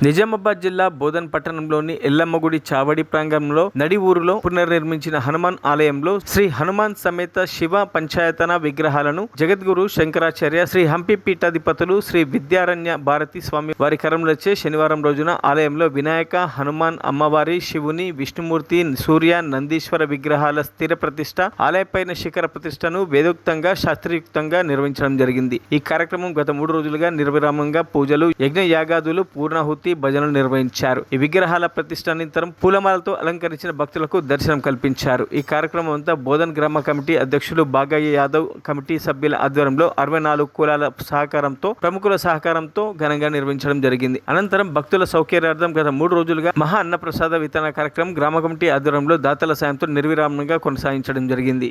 నిజామాబాద్ జిల్లా బోధన్ పట్టణంలోని ఎల్లమ్మగుడి చావడి ప్రాంగణంలో నడి ఊరులో పునర్నిర్మించిన హనుమాన్ ఆలయంలో శ్రీ హనుమాన్ సమేత శివ పంచాయతన విగ్రహాలను జగద్గురు శంకరాచార్య శ్రీ హంపి పీఠాధిపతులు శ్రీ విద్యారణ్య భారతి స్వామి వారి కరములచే శనివారం రోజున ఆలయంలో వినాయక, హనుమాన్, అమ్మవారి, శివుని, విష్ణుమూర్తి, సూర్య, నందీశ్వర విగ్రహాల స్థిర ప్రతిష్ట, ఆలయపైన శిఖర ప్రతిష్టను వేదోక్తంగా శాస్త్రయుక్తంగా నిర్వహించడం జరిగింది. ఈ కార్యక్రమం గత 3 రోజులుగా నిర్విరామంగా పూజలు, యజ్ఞ యాగాదులు, పూర్ణాహుతి, భజనలు నిర్వహించారు. ఈ విగ్రహాల ప్రతిష్ట అనంతరం పూలమాలతో అలంకరించిన భక్తులకు దర్శనం కల్పించారు. ఈ కార్యక్రమం అంతా బోధన్ గ్రామ కమిటీ అధ్యక్షులు బాగయ్య యాదవ్, కమిటీ సభ్యుల ఆధ్వర్యంలో 64 కులాల సహకారంతో, ప్రముఖుల సహకారంతో ఘనంగా నిర్వహించడం జరిగింది. అనంతరం భక్తుల సౌకర్యార్థం గత 3 రోజులుగా మహా అన్నప్రసాద వితరణ కార్యక్రమం గ్రామ కమిటీ ఆధ్వర్యంలో దాతల సాయంతో నిర్విరామంగా కొనసాగించడం జరిగింది.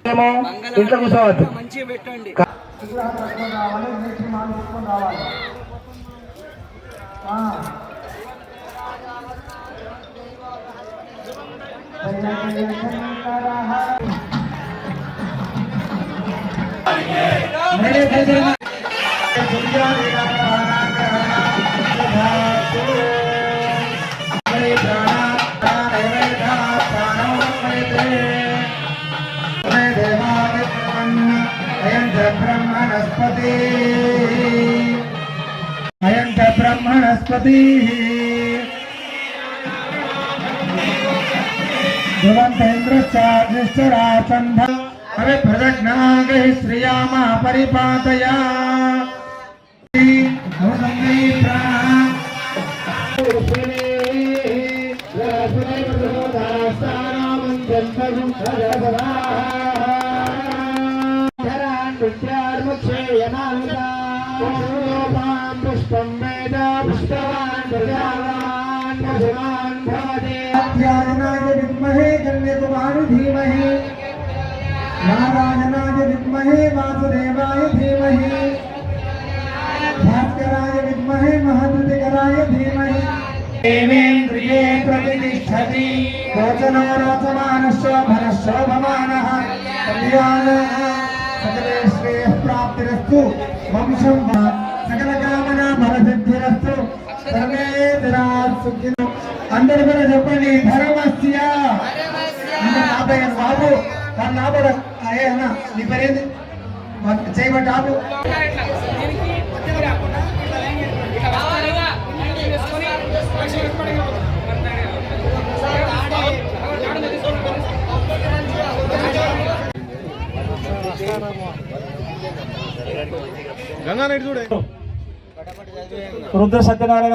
ब्रह्मणस्पति ध्रुवन्तेन्द्रश्चाग्निश्चराचन्ध अरे प्रदग्नागैः श्रियामा परिपातया पुष्पं वेद पुष्पवान् प्रजावान् भगवान् भवते नारायणाय विद्महे कन्याकुमारी धीमहि नारायणाय विद्महे वासुदेवाय धीमहि भास्कराय विद्महे महद्युतिकराय धीमहि देवेन्द्रिये प्रतिष्ठति वचनो रसमानशोभनशोभमानः कल्याणः सकले श्रेयः प्राप्तिरस्तु वंशं सकल कामना फलसिद्धिरस्तु सर्वे जनाः सुखिनो అందరూ కూడా చెప్పండి ధర్మస్య అంటే బాబు నా కూడా అయ్యా నీ పేరేంది చేయబట్టి ఆపు గంగారెడ్డి చూడే రుద్ర సత్యనారాయణ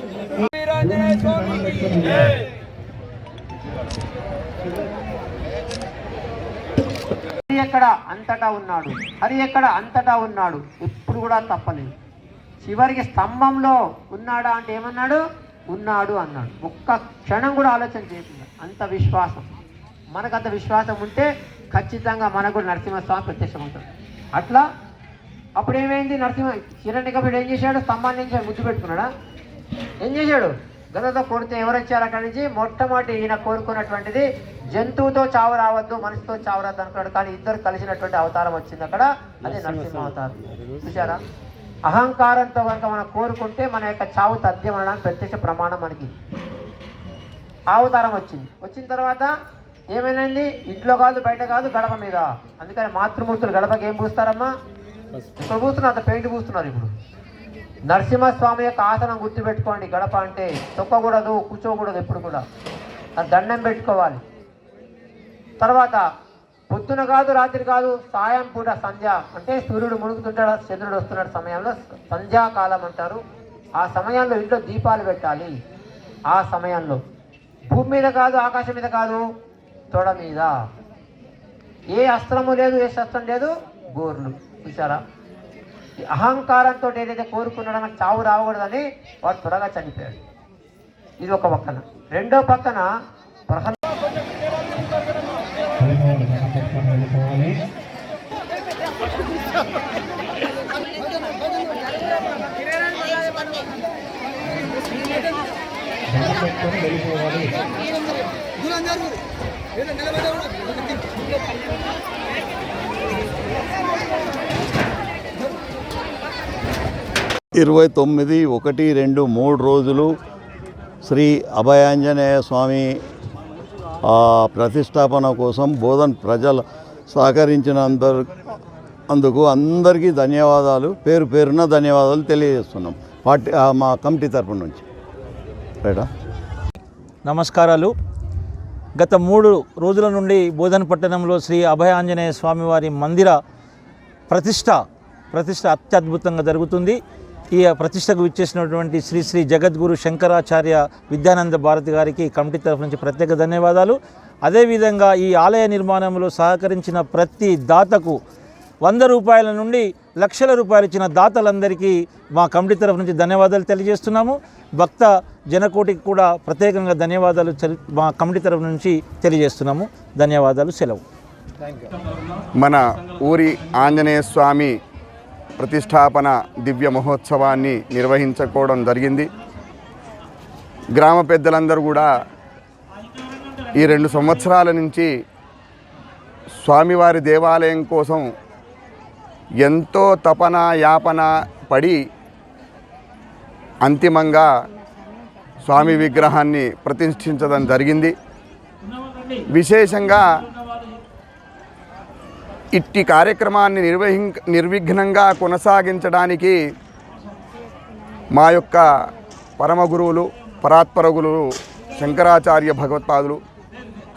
ఎక్కడ అంతటా ఉన్నాడు, హరి ఎక్కడ అంతటా ఉన్నాడు, ఎప్పుడు కూడా తప్పలేదు. చివరికి స్తంభంలో ఉన్నాడా అంటే ఏమన్నాడు? ఉన్నాడు అన్నాడు. ఒక్క క్షణం కూడా ఆలోచన చేయకుండా అంత విశ్వాసం. మనకంత విశ్వాసం ఉంటే ఖచ్చితంగా మనకు నరసింహస్వామి ప్రత్యక్షమవుతాడు. అట్లా అప్పుడు ఏమైంది? హిరణ్యకశిపుడు ఏం చేశాడు? స్తంభాన్ని నుంచి ముద్దు పెట్టుకున్నాడా? ఏం చేశాడు? గదతో కొడితే ఎవరు వచ్చారు అక్కడి నుంచి? మొట్టమొదటి ఈయన కోరుకున్నటువంటిది జంతువుతో చావు రావద్దు, మనిషితో చావు రావద్దు అనుకున్నాడు. కానీ ఇద్దరు కలిసినటువంటి అవతారం వచ్చింది అక్కడ, అదే నరసింహ అవతారం. చూసారా? అహంకారంతో కనుక మనం కోరుకుంటే మన యొక్క చావు తథ్యం అనడానికి ప్రత్యక్ష ప్రమాణం మనకి. అవతారం వచ్చింది. వచ్చిన తర్వాత ఏమైంది? ఇంట్లో కాదు, బయట కాదు, గడప మీద. అందుకని మాతృమూర్తులు గడపకి ఏం పూస్తారమ్మా? ఇప్పుడు పూస్తున్నారు, అంత పెయింట్ పూస్తున్నారు. ఇప్పుడు నరసింహస్వామి యొక్క ఆసనం గుర్తుపెట్టుకోండి. గడప అంటే తొక్కకూడదు, కూర్చోకూడదు, ఎప్పుడు కూడా దండం పెట్టుకోవాలి. తర్వాత పొద్దున కాదు, రాత్రి కాదు, సాయం పూట సంధ్య అంటే సూర్యుడు మునుగుతుంటాడు, చంద్రుడు వస్తున్నాడు సమయంలో సంధ్యాకాలం అంటారు. ఆ సమయంలో ఇంట్లో దీపాలు పెట్టాలి. ఆ సమయంలో భూమి మీద కాదు, ఆకాశం మీద కాదు, తొడ మీద. ఏ అస్త్రము లేదు, ఏ శస్త్రం లేదు, గోర్లు. చూసారా? అహంకారంతో ఏదైతే కోరుకున్నాడో నాకు చావు రాకూడదని వాడు త్వరగా చనిపోయాడు. ఇది ఒక పక్కన. రెండో పక్కన వెళ్ళిపోవాలి. 29, 1, 2, 3 రోజులు శ్రీ అభయాంజనేయ స్వామి ప్రతిష్టాపన కోసం బోధన్ ప్రజలు సహకరించినందుకు అందరికీ ధన్యవాదాలు, పేరు పేరున ధన్యవాదాలు తెలియజేస్తున్నాం మా కమిటీ తరపు నుంచి. రైటా. నమస్కారాలు. గత 3 రోజుల నుండి బోధన్ పట్టణంలో శ్రీ అభయాంజనేయ స్వామివారి మందిర ప్రతిష్ట అత్యద్భుతంగా జరుగుతుంది. ఈ ప్రతిష్టకు విచ్చేసినటువంటి శ్రీ శ్రీ జగద్గురు శంకరాచార్య విద్యానంద భారతి గారికి కమిటీ తరఫు నుంచి ప్రత్యేక ధన్యవాదాలు. అదేవిధంగా ఈ ఆలయ నిర్మాణంలో సహకరించిన ప్రతి దాతకు 100 రూపాయల నుండి లక్షల రూపాయలు ఇచ్చిన దాతలందరికీ మా కమిటీ తరఫు నుంచి ధన్యవాదాలు తెలియజేస్తున్నాము. భక్త జనకోటికి కూడా ప్రత్యేకంగా ధన్యవాదాలు మా కమిటీ తరఫు నుంచి తెలియజేస్తున్నాము. ధన్యవాదాలు. సెలవు. మన ఊరి ఆంజనేయ స్వామి ప్రతిష్టాపన దివ్య మహోత్సవాన్ని నిర్వహించుకోవడం జరిగింది. గ్రామ పెద్దలందరూ కూడా ఈ 2 సంవత్సరాల నుంచి స్వామివారి దేవాలయం కోసం ఎంతో తపన యాపన పడి అంతిమంగా స్వామి విగ్రహాన్ని ప్రతిష్ఠించడం జరిగింది. విశేషంగా ఇట్టి కార్యక్రమాన్ని నిర్విఘ్నంగా కొనసాగించడానికి మా యొక్క పరమ గురువులు పరాత్పర గురువులు శంకరాచార్య భగవత్పాదులు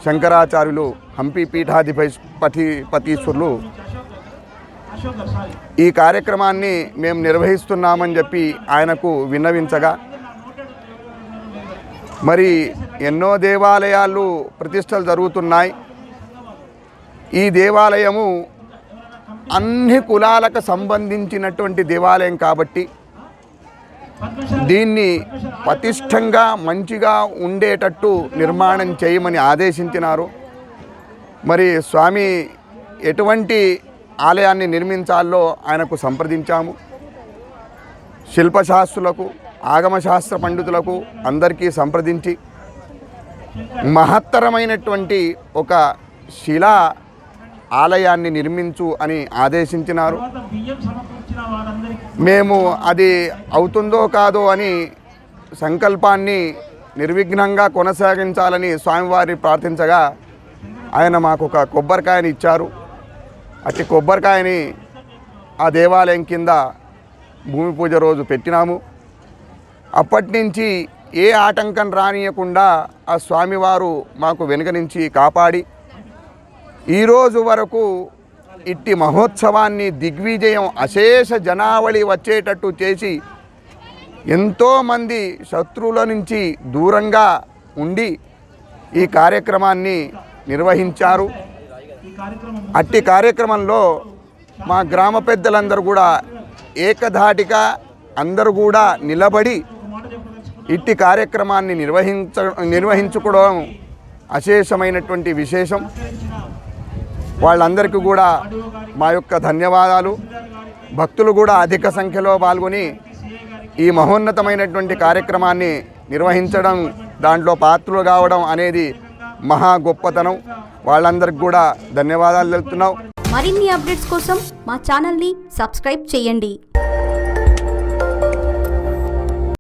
శంకరాచార్యులు హంపి పీఠాధిపతీశ్వరులు ఈ కార్యక్రమాన్ని మేము నిర్వహిస్తున్నామని చెప్పి ఆయనకు విన్నవించగా, మరి ఎన్నో దేవాలయాలు ప్రతిష్టలు జరుగుతున్నాయి. ఈ దేవాలయము అన్ని కులాలకు సంబంధించినటువంటి దేవాలయం కాబట్టి దీన్ని పటిష్టంగా మంచిగా ఉండేటట్టు నిర్మాణం చేయమని ఆదేశించినారు. మరి స్వామి ఎటువంటి ఆలయాన్ని నిర్మించాలో ఆయనకు సంప్రదించాము. శిల్పశాస్త్రులకు ఆగమశాస్త్ర పండితులకు అందరికీ సంప్రదించి మహత్తరమైనటువంటి ఒక శిలా ఆలయాన్ని నిర్మించు అని ఆదేశించినారు. మేము అది అవుతుందో కాదో అని సంకల్పాన్ని నిర్విఘ్నంగా కొనసాగించాలని స్వామివారిని ప్రార్థించగా ఆయన మాకు ఒక కొబ్బరికాయని ఇచ్చారు. అట్టి కొబ్బరికాయని ఆ దేవాలయం కింద భూమి పూజ రోజు పెట్టినాము. అప్పటి నుంచి ఏ ఆటంకం రానియకుండా ఆ స్వామివారు మాకు వెనుక నుంచి కాపాడి ఈరోజు వరకు ఇట్టి మహోత్సవాన్ని దిగ్విజయం అశేష జనావళి వచ్చేటట్టు చేసి ఎంతోమంది శత్రువుల నుంచి దూరంగా ఉండి ఈ కార్యక్రమాన్ని నిర్వహించారు. అట్టి కార్యక్రమంలో మా గ్రామ పెద్దలందరూ కూడా ఏకధాటిగా అందరూ కూడా నిలబడి ఇట్టి కార్యక్రమాన్ని నిర్వహించుకోవడం అశేషమైనటువంటి విశేషం. వాళ్ళందరికీ కూడా మా యొక్క ధన్యవాదాలు. భక్తులు కూడా అధిక సంఖ్యలో పాల్గొని ఈ మహోన్నతమైనటువంటి కార్యక్రమాన్ని నిర్వహించడం, దాంట్లో పాత్రలు కావడం అనేది మహా గొప్పతనం. వాళ్ళందరికీ కూడా ధన్యవాదాలు తెలుపుతున్నాం. మరిన్ని అప్డేట్స్ కోసం మా ఛానల్ని సబ్స్క్రైబ్ చేయండి.